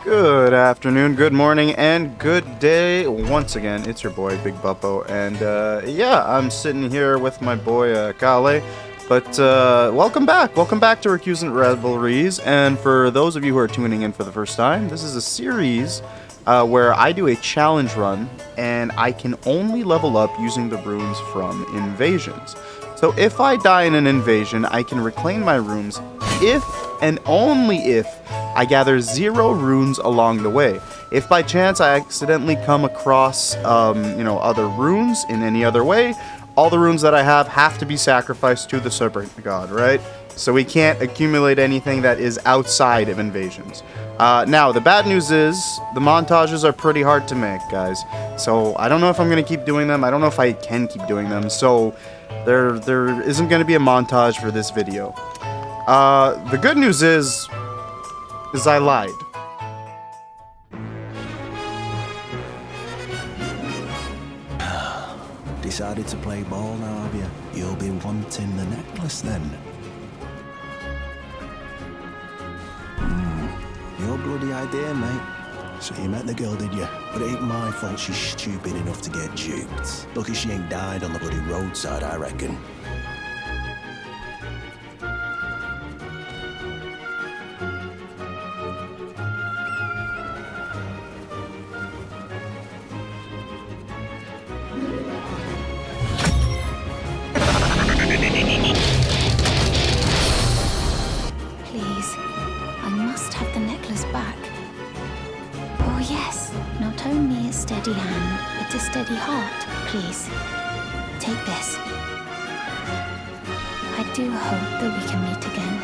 Good afternoon, good morning, and good day once again. It's your boy, Big Buppo, and yeah, I'm sitting here with my boy, Kale. But welcome back to Recusant Revelries, and for those of you who are tuning in for the first time, this is a series where I do a challenge run, and I can only level up using the runes from invasions. So if I die in an invasion, I can reclaim my runes if and only if I gather 0 runes along the way. If by chance I accidentally come across, other runes in any other way, all the runes that I have to be sacrificed to the serpent god, right? So we can't accumulate anything that is outside of invasions. Now, the bad news is the montages are pretty hard to make, guys. So I don't know if I'm going to keep doing them. I don't know if I can keep doing them. So there isn't going to be a montage for this video. The good news is I lied. Decided to play ball now, have you? You'll be wanting the necklace then. Your bloody idea, mate. So you met the girl, did you? But it ain't my fault she's stupid enough to get duped. Lucky she ain't died on the bloody roadside, I reckon. Please, I must have the necklace back. Oh yes, not only a steady hand, but a steady heart. Please, take this. I do hope that we can meet again.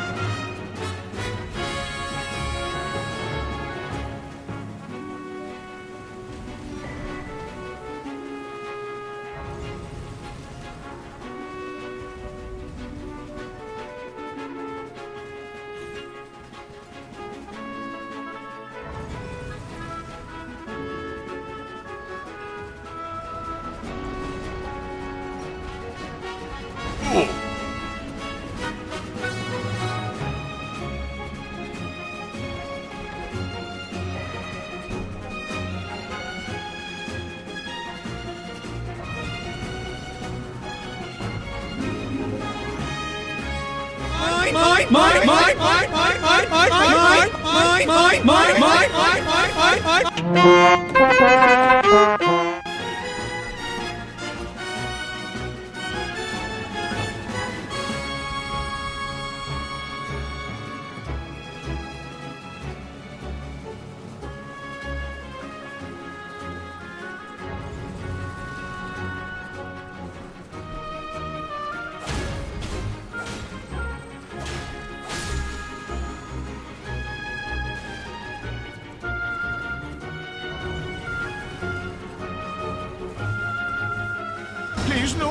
Please, no.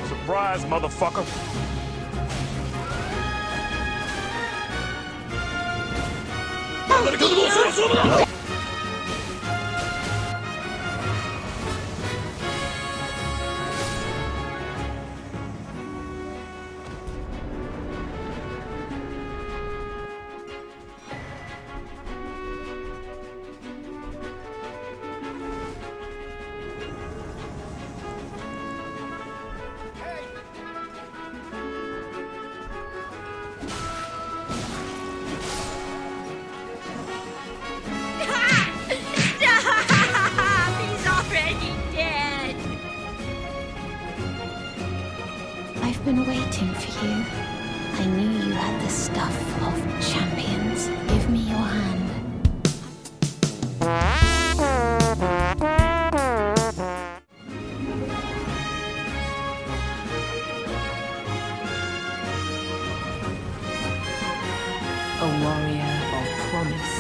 Surprise, motherfucker. I've been waiting for you. I knew you had the stuff of champions. Give me your hand. A warrior of promise.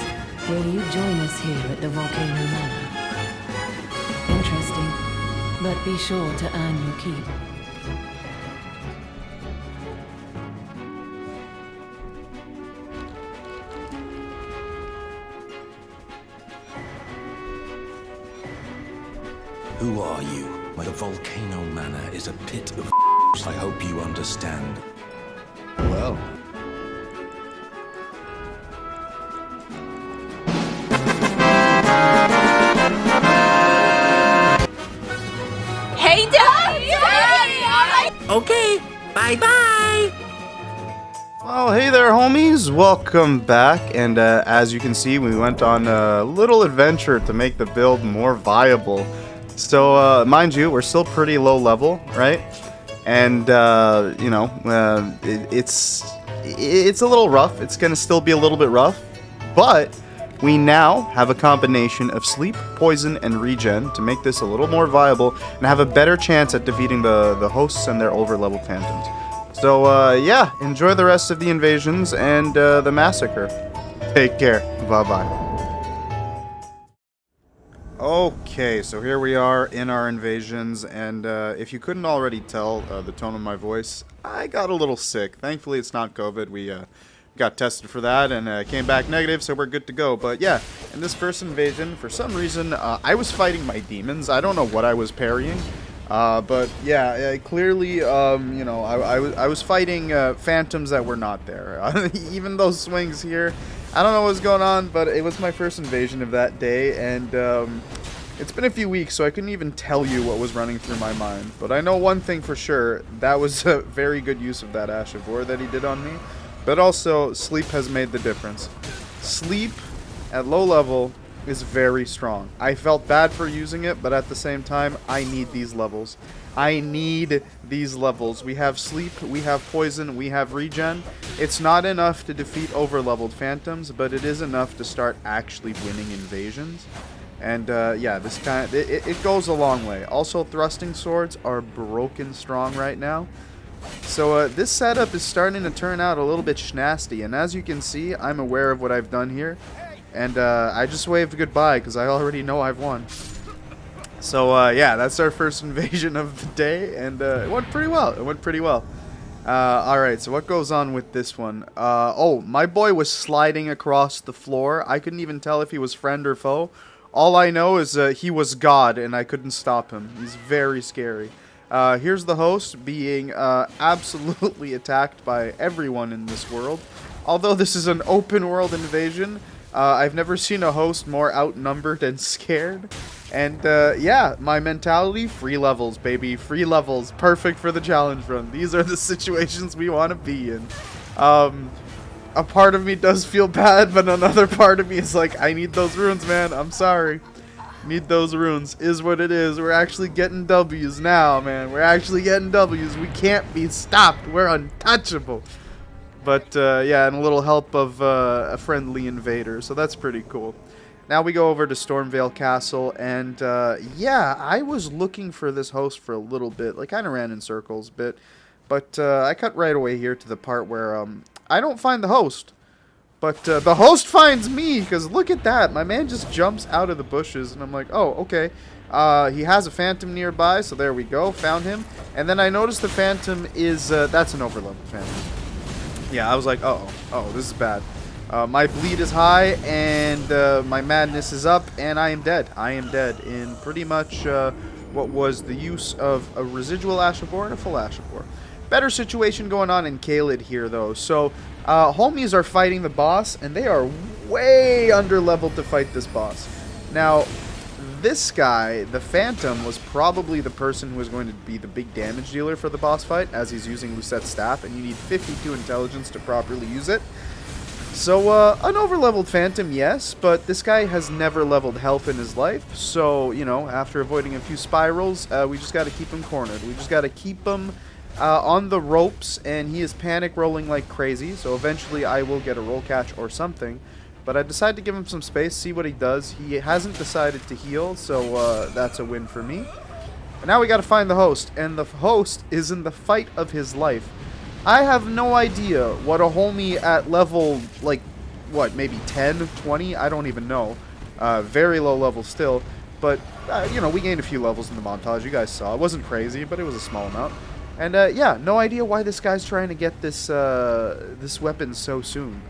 Will you join us here at the Volcano Manor? Interesting, but be sure to earn your keep. Who are you? The Volcano Manor is a pit of I hope you understand. Well. Hey, Dad! Okay, bye-bye! Well, hey there, homies. Welcome back. And as you can see, we went on a little adventure to make the build more viable. So, mind you, we're still pretty low level, right? And, you know, it's a little rough. It's going to still be a little bit rough. But we now have a combination of sleep, poison, and regen to make this a little more viable and have a better chance at defeating the hosts and their over-leveled phantoms. So, yeah, enjoy the rest of the invasions and the massacre. Take care. Bye-bye. Okay, so here we are in our invasions, and if you couldn't already tell the tone of my voice, I got a little sick. Thankfully, it's not COVID. We got tested for that and came back negative, so we're good to go. But yeah, in this first invasion, for some reason, I was fighting my demons. I don't know what I was parrying. But yeah, clearly, you know, I was fighting phantoms that were not there. Even those swings here, I don't know what's going on, but it was my first invasion of that day, and it's been a few weeks, so I couldn't even tell you what was running through my mind. But I know one thing for sure, that was a very good use of that Ash of War that he did on me. But also, sleep has made the difference. Sleep at low level is very strong. I felt bad for using it, but at the same time, I need these levels. I need these levels. We have sleep, we have poison, we have regen. It's not enough to defeat over-leveled phantoms, but it is enough to start actually winning invasions. And yeah, this kind it goes a long way. Also, thrusting swords are broken strong right now. So this setup is starting to turn out a little bit schnasty, and as you can see, I'm aware of what I've done here. And I just waved goodbye because I already know I've won. So yeah, that's our first invasion of the day, and it went pretty well. It went pretty well. Alright, so what goes on with this one? Oh, my boy was sliding across the floor. I couldn't even tell if he was friend or foe. All I know is he was God, and I couldn't stop him. He's very scary. Here's the host being absolutely attacked by everyone in this world. Although this is an open world invasion, I've never seen a host more outnumbered and scared. And yeah, my mentality, free levels, baby. Free levels. Perfect for the challenge run. These are the situations we want to be in. A part of me does feel bad, but another part of me is like, I need those runes, man. I'm sorry. Need those runes. Is what it is. We're actually getting W's now, man. We're actually getting W's. We can't be stopped. We're untouchable. But yeah, and a little help of a friendly invader, so that's pretty cool. Now we go over to Stormveil Castle, and yeah, I was looking for this host for a little bit. Like, kind of ran in circles a bit. But I cut right away here to the part where I don't find the host. But the host finds me, because look at that. My man just jumps out of the bushes, and I'm like, oh, okay. He has a phantom nearby, so there we go. Found him. And then I noticed the phantom is, that's an overleveled phantom. Yeah, I was like, uh-oh. Oh, this is bad. My bleed is high, and my madness is up, and I am dead. I am dead in pretty much what was the use of a residual Ash of War and a full Ash of War. Better situation going on in Caled here, though. So, homies are fighting the boss, and they are way under-leveled to fight this boss. Now, this guy, the Phantom, was probably the person who was going to be the big damage dealer for the boss fight, as he's using Lusette's staff, and you need 52 intelligence to properly use it. So, an over-leveled Phantom, yes, but this guy has never leveled health in his life, so, you know, after avoiding a few spirals, we just got to keep him cornered. We just got to keep him on the ropes, and he is panic rolling like crazy, so eventually I will get a roll catch or something. But I decided to give him some space, see what he does. He hasn't decided to heal, so that's a win for me. But now we gotta find the host, and the host is in the fight of his life. I have no idea what a homie at level, like, what, maybe 10, 20? I don't even know. Very low level still. But, you know, we gained a few levels in the montage. You guys saw. It wasn't crazy, but it was a small amount. And, yeah, no idea why this guy's trying to get this this weapon so soon.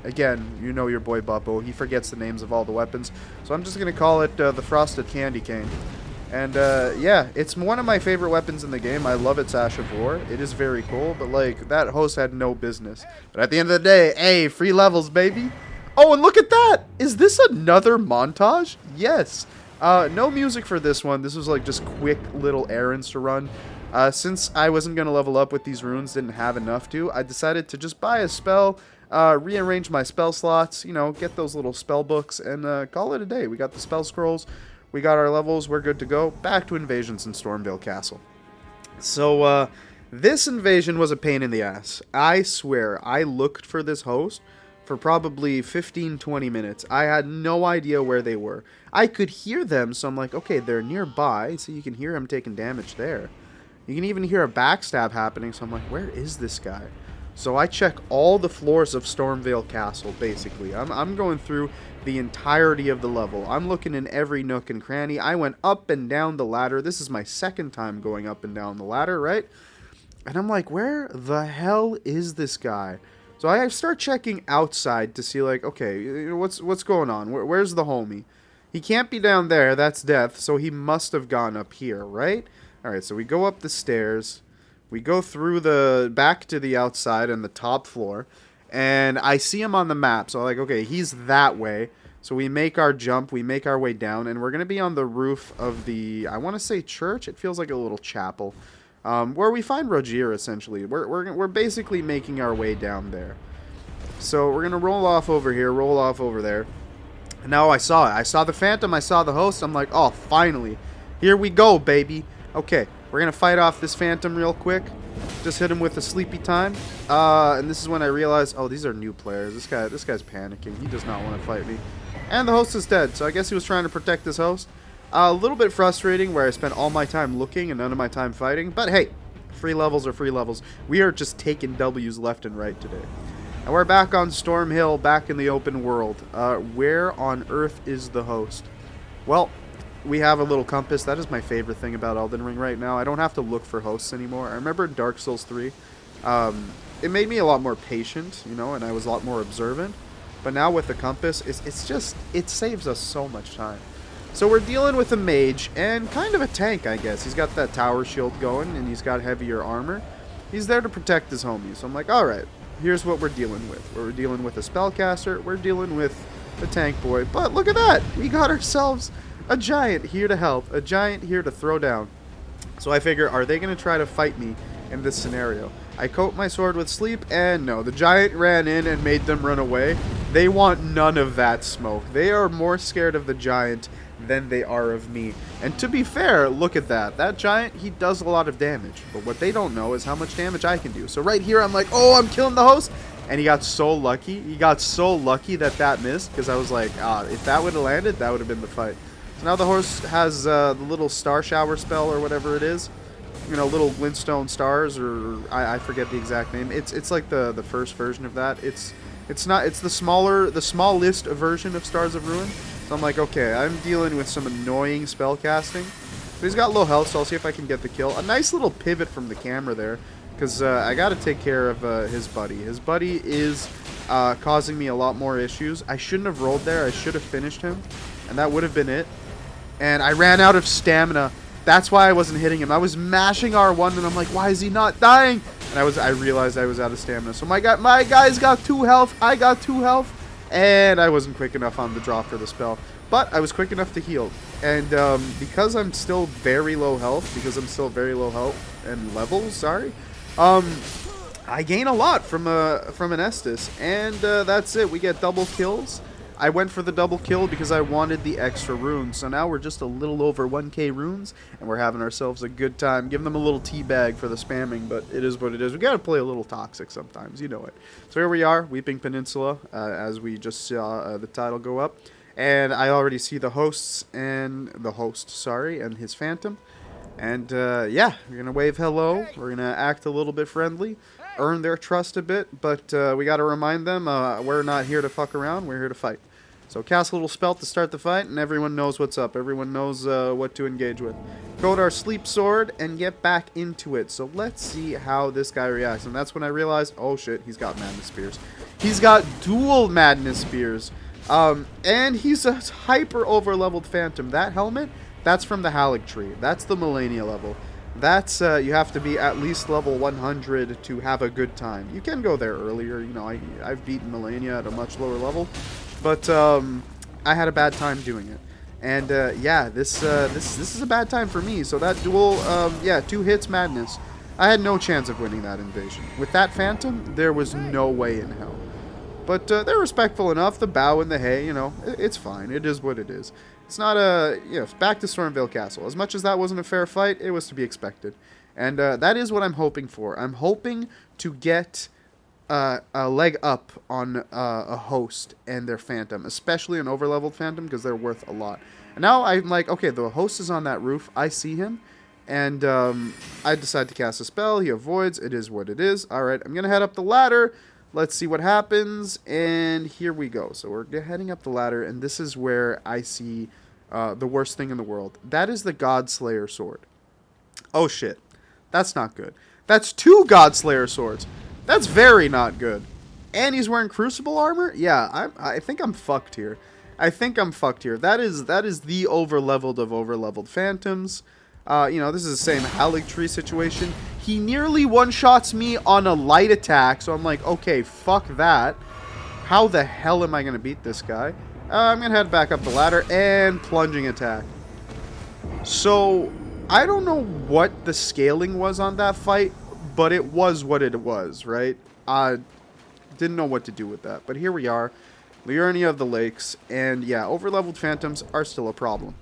Again, you know your boy Buppo. He forgets the names of all the weapons. So I'm just going to call it the Frosted Candy Cane. And yeah, it's one of my favorite weapons in the game. I love its Ash of War. It is very cool, but like that host had no business. But at the end of the day, hey, free levels, baby. Oh, and look at that! Is this another montage? Yes. No music for this one. This was like just quick little errands to run. Since I wasn't going to level up with these runes, didn't have enough to, I decided to just buy a spell, rearrange my spell slots, you know, get those little spell books, and call it a day. We got the spell scrolls, we got our levels, we're good to go. Back to invasions in Stormveil Castle. So, this invasion was a pain in the ass. I swear, I looked for this host for probably 15-20 minutes. I had no idea where they were. I could hear them, so I'm like, okay, they're nearby, so you can hear him taking damage there. You can even hear a backstab happening, so I'm like, where is this guy? So I check all the floors of Stormveil Castle, basically. I'm going through the entirety of the level. I'm looking in every nook and cranny. I went up and down the ladder. This is my second time going up and down the ladder, right? And I'm like, where the hell is this guy? So I start checking outside to see, like, okay, what's going on? Where's the homie? He can't be down there. That's death. So he must have gone up here, right? All right, so we go up the stairs. We go through the back to the outside and the top floor. And I see him on the map. So I'm like, okay, he's that way. So we make our jump. We make our way down. And we're going to be on the roof of the, I want to say church. It feels like a little chapel. Where we find Rogier, essentially. We're basically making our way down there. So we're going to roll off over here, roll off over there. And now I saw it. I saw the Phantom. I saw the host. I'm like, oh, finally. Here we go, baby. Okay, we're going to fight off this Phantom real quick. Just hit him with a sleepy time. And this is when I realized, oh, these are new players. This guy's panicking. He does not want to fight me. And the host is dead. So I guess he was trying to protect his host. A little bit frustrating where I spent all my time looking and none of my time fighting. But hey, free levels are free levels. We are just taking W's left and right today. And we're back on Storm Hill, back in the open world. Where on earth is the host? Well, we have a little compass. That is my favorite thing about Elden Ring right now. I don't have to look for hosts anymore. I remember in Dark Souls 3, it made me a lot more patient, you know, and I was a lot more observant. But now with the compass, it saves us so much time. So we're dealing with a mage and kind of a tank, I guess. He's got that tower shield going, and he's got heavier armor. He's there to protect his homies. So I'm like, all right, here's what we're dealing with. We're dealing with a spellcaster. We're dealing with the tank boy. But look at that. We got ourselves a giant here to help. A giant here to throw down. So I figure, are they going to try to fight me in this scenario? I coat my sword with sleep, and no, the giant ran in and made them run away. They want none of that smoke. They are more scared of the giant than they are of me. And to be fair, look at that. That giant, he does a lot of damage. But what they don't know is how much damage I can do. So right here, I'm like, oh, I'm killing the host. And he got so lucky. He got so lucky that that missed. Because I was like, if that would have landed, that would have been the fight. So now the horse has the little star shower spell or whatever it is. You know, little glintstone stars, or I forget the exact name. It's like the first version of that. It's the smallest version of Stars of Ruin. So I'm like, okay, I'm dealing with some annoying spell casting. But he's got low health, so I'll see if I can get the kill. A nice little pivot from the camera there, because I got to take care of his buddy. His buddy is causing me a lot more issues. I shouldn't have rolled there. I should have finished him, and that would have been it. And I ran out of stamina. That's why I wasn't hitting him. I was mashing R1, and I'm like, why is he not dying? And I realized I was out of stamina. So my guy's got 2 health. I got 2 health. And I wasn't quick enough on the draw for the spell. But I was quick enough to heal. And because I'm still very low health, and levels, sorry, I gain a lot from an Estus. And that's it. We get double kills. I went for the double kill because I wanted the extra runes. So now we're just a little over 1k runes, and we're having ourselves a good time. Give them a little tea bag for the spamming, but it is what it is. We gotta play a little toxic sometimes, you know it. So here we are, Weeping Peninsula, as we just saw the title go up. And I already see the hosts and and his Phantom. And yeah, we're gonna wave hello. We're gonna act a little bit friendly. Earn their trust a bit, but we got to remind them we're not here to fuck around, we're here to fight. So cast a little spell to start the fight, and everyone knows what's up. Everyone knows what to engage with. Coat our sleep sword and get back into it. So let's see how this guy reacts. And that's when I realized, oh shit, he's got madness spears. He's got dual madness spears. And he's a hyper over-leveled Phantom. That helmet, that's from the Halig tree. That's the Millennia level. That's, you have to be at least level 100 to have a good time. You can go there earlier. You know, I've beaten Millennia at a much lower level. But, I had a bad time doing it. And, yeah, this is a bad time for me. So that duel, yeah, 2 hits madness. I had no chance of winning that invasion. With that Phantom, there was no way in hell. But they're respectful enough. The bow and the hay, you know, it's fine. It is what it is. It's not a, you know, back to Stormveil Castle. As much as that wasn't a fair fight, it was to be expected. And that is what I'm hoping for. I'm hoping to get a leg up on a host and their Phantom, especially an overleveled Phantom, because they're worth a lot. And now I'm like, okay, the host is on that roof. I see him. And I decide to cast a spell. He avoids. It is what it is. All right, I'm going to head up the ladder. Let's see what happens, and here we go. So we're heading up the ladder, and this is where I see the worst thing in the world. That is the Godslayer sword. Oh, shit. That's not good. That's 2 Godslayer swords. That's very not good. And he's wearing Crucible armor? Yeah, I think I'm fucked here. I think I'm fucked here. That is the over-leveled of over-leveled Phantoms. You know, this is the same Halig tree situation. He nearly one-shots me on a light attack, so I'm like, okay, fuck that. How the hell am I going to beat this guy? I'm going to head back up the ladder and plunging attack. So, I don't know what the scaling was on that fight, but it was what it was, right? I didn't know what to do with that, but here we are. Liurnia of the Lakes, and yeah, overleveled Phantoms are still a problem.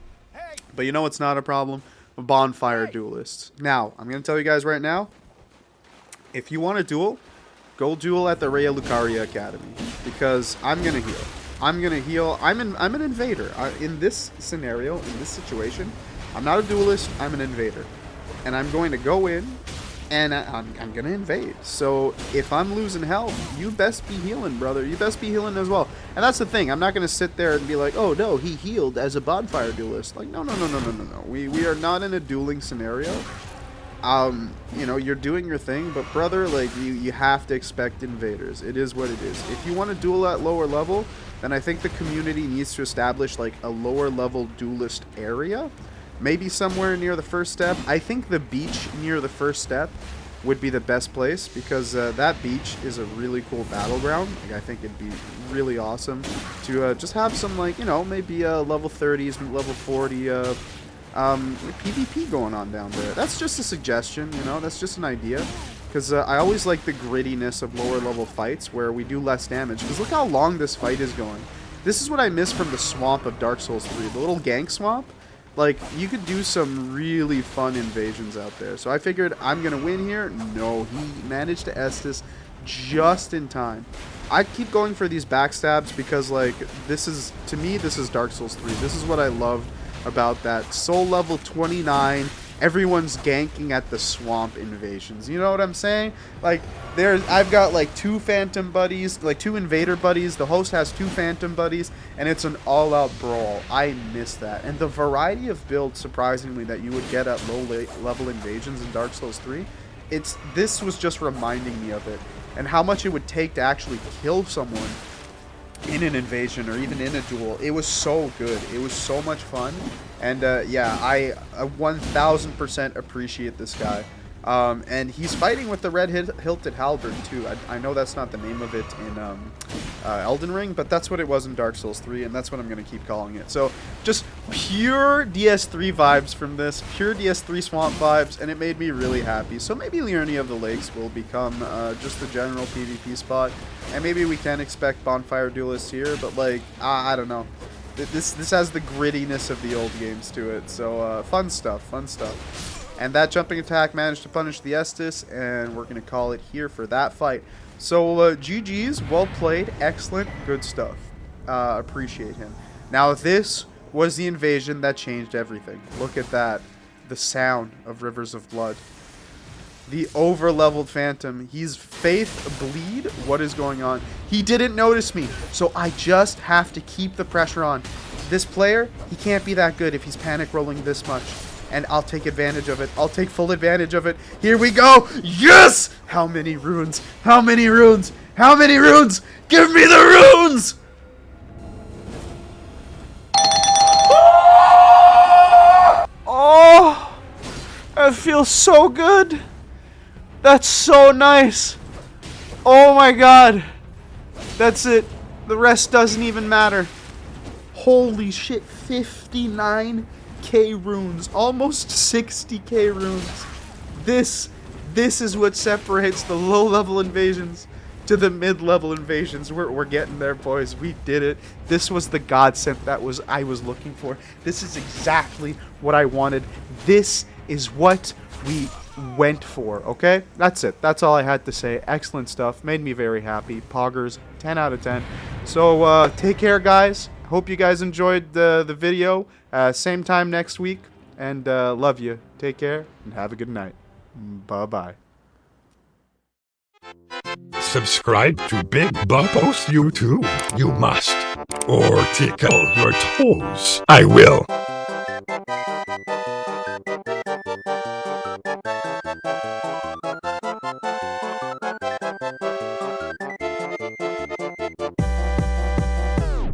But you know what's not a problem? Bonfire duelists. Now, I'm going to tell you guys right now, if you want to duel, go duel at the Rhea Lucaria Academy, because I'm going to heal. I'm going to heal. I'm an invader. In this scenario, in this situation, I'm not a duelist, I'm an invader. And I'm going to go in, and I'm going to invade. So if I'm losing health, you best be healing, brother. You best be healing as well. And that's the thing. I'm not going to sit there and be like, oh, no, he healed as a bonfire duelist. Like, no. We are not in a dueling scenario. You know, you're doing your thing, but brother, like, you have to expect invaders. It is what it is. If you want to duel at lower level, then I think the community needs to establish, like, a lower level duelist area. Maybe somewhere near the first step. I think the beach near the first step would be the best place, because that beach is a really cool battleground. Like, I think it'd be really awesome to just have some, like, you know, maybe level 30s, level 40 PvP going on down there. That's just a suggestion, you know, that's just an idea. Because I always like the grittiness of lower level fights where we do less damage. Because look how long this fight is going. This is what I miss from the swamp of Dark Souls 3, the little gank swamp. Like, you could do some really fun invasions out there. So I figured I'm going to win here. No, he managed to Estus just in time. I keep going for these backstabs because, like, this is, to me, this is Dark Souls 3. This is what I love about that. Soul level 29, everyone's ganking at the swamp invasions. You know what I'm saying? Like, I've got, like, 2 Phantom buddies, like, 2 Invader buddies. The host has 2 Phantom buddies, and it's an all-out brawl. I miss that. And the variety of builds, surprisingly, that you would get at low-level invasions in Dark Souls 3, this was just reminding me of it. And how much it would take to actually kill someone in an invasion or even in a duel. It was so good. It was so much fun. And yeah, I 1000% appreciate this guy. And he's fighting with the red hilted halberd too. I know that's not the name of it in Elden Ring, but that's what it was in Dark Souls 3, and that's what I'm going to keep calling it. So just pure DS3 vibes from this, pure DS3 swamp vibes, and it made me really happy. So maybe Liurnia of the Lakes will become just the general PvP spot, and maybe we can expect bonfire duelists here, but like, I don't know. This has the grittiness of the old games to it, so fun stuff, fun stuff. And that jumping attack managed to punish the Estus, and we're going to call it here for that fight. So, GG's, well played, excellent, good stuff. Appreciate him. Now, this was the invasion that changed everything. Look at that. The sound of Rivers of Blood. The over-leveled Phantom. He's Faith Bleed. What is going on? He didn't notice me, so I just have to keep the pressure on. This player, he can't be that good if he's panic rolling this much. And I'll take advantage of it. I'll take full advantage of it. Here we go. Yes! How many runes? How many runes? How many runes? Give me the runes! it feels so good. That's so nice. Oh my god. That's it. The rest doesn't even matter. Holy shit, 59k runes. Almost 60k runes. This is what separates the low-level invasions to the mid-level invasions. We're getting there, boys. We did it. This was the godsend I was looking for. This is exactly what I wanted. This is what we went for, okay? That's it. That's all I had to say. Excellent stuff. Made me very happy. Poggers, 10 out of 10. So, take care, guys. Hope you guys enjoyed the video. Same time next week. And love you. Take care, and have a good night. Bye-bye. Subscribe to Big Buppo's YouTube. You must. Or tickle your toes. I will.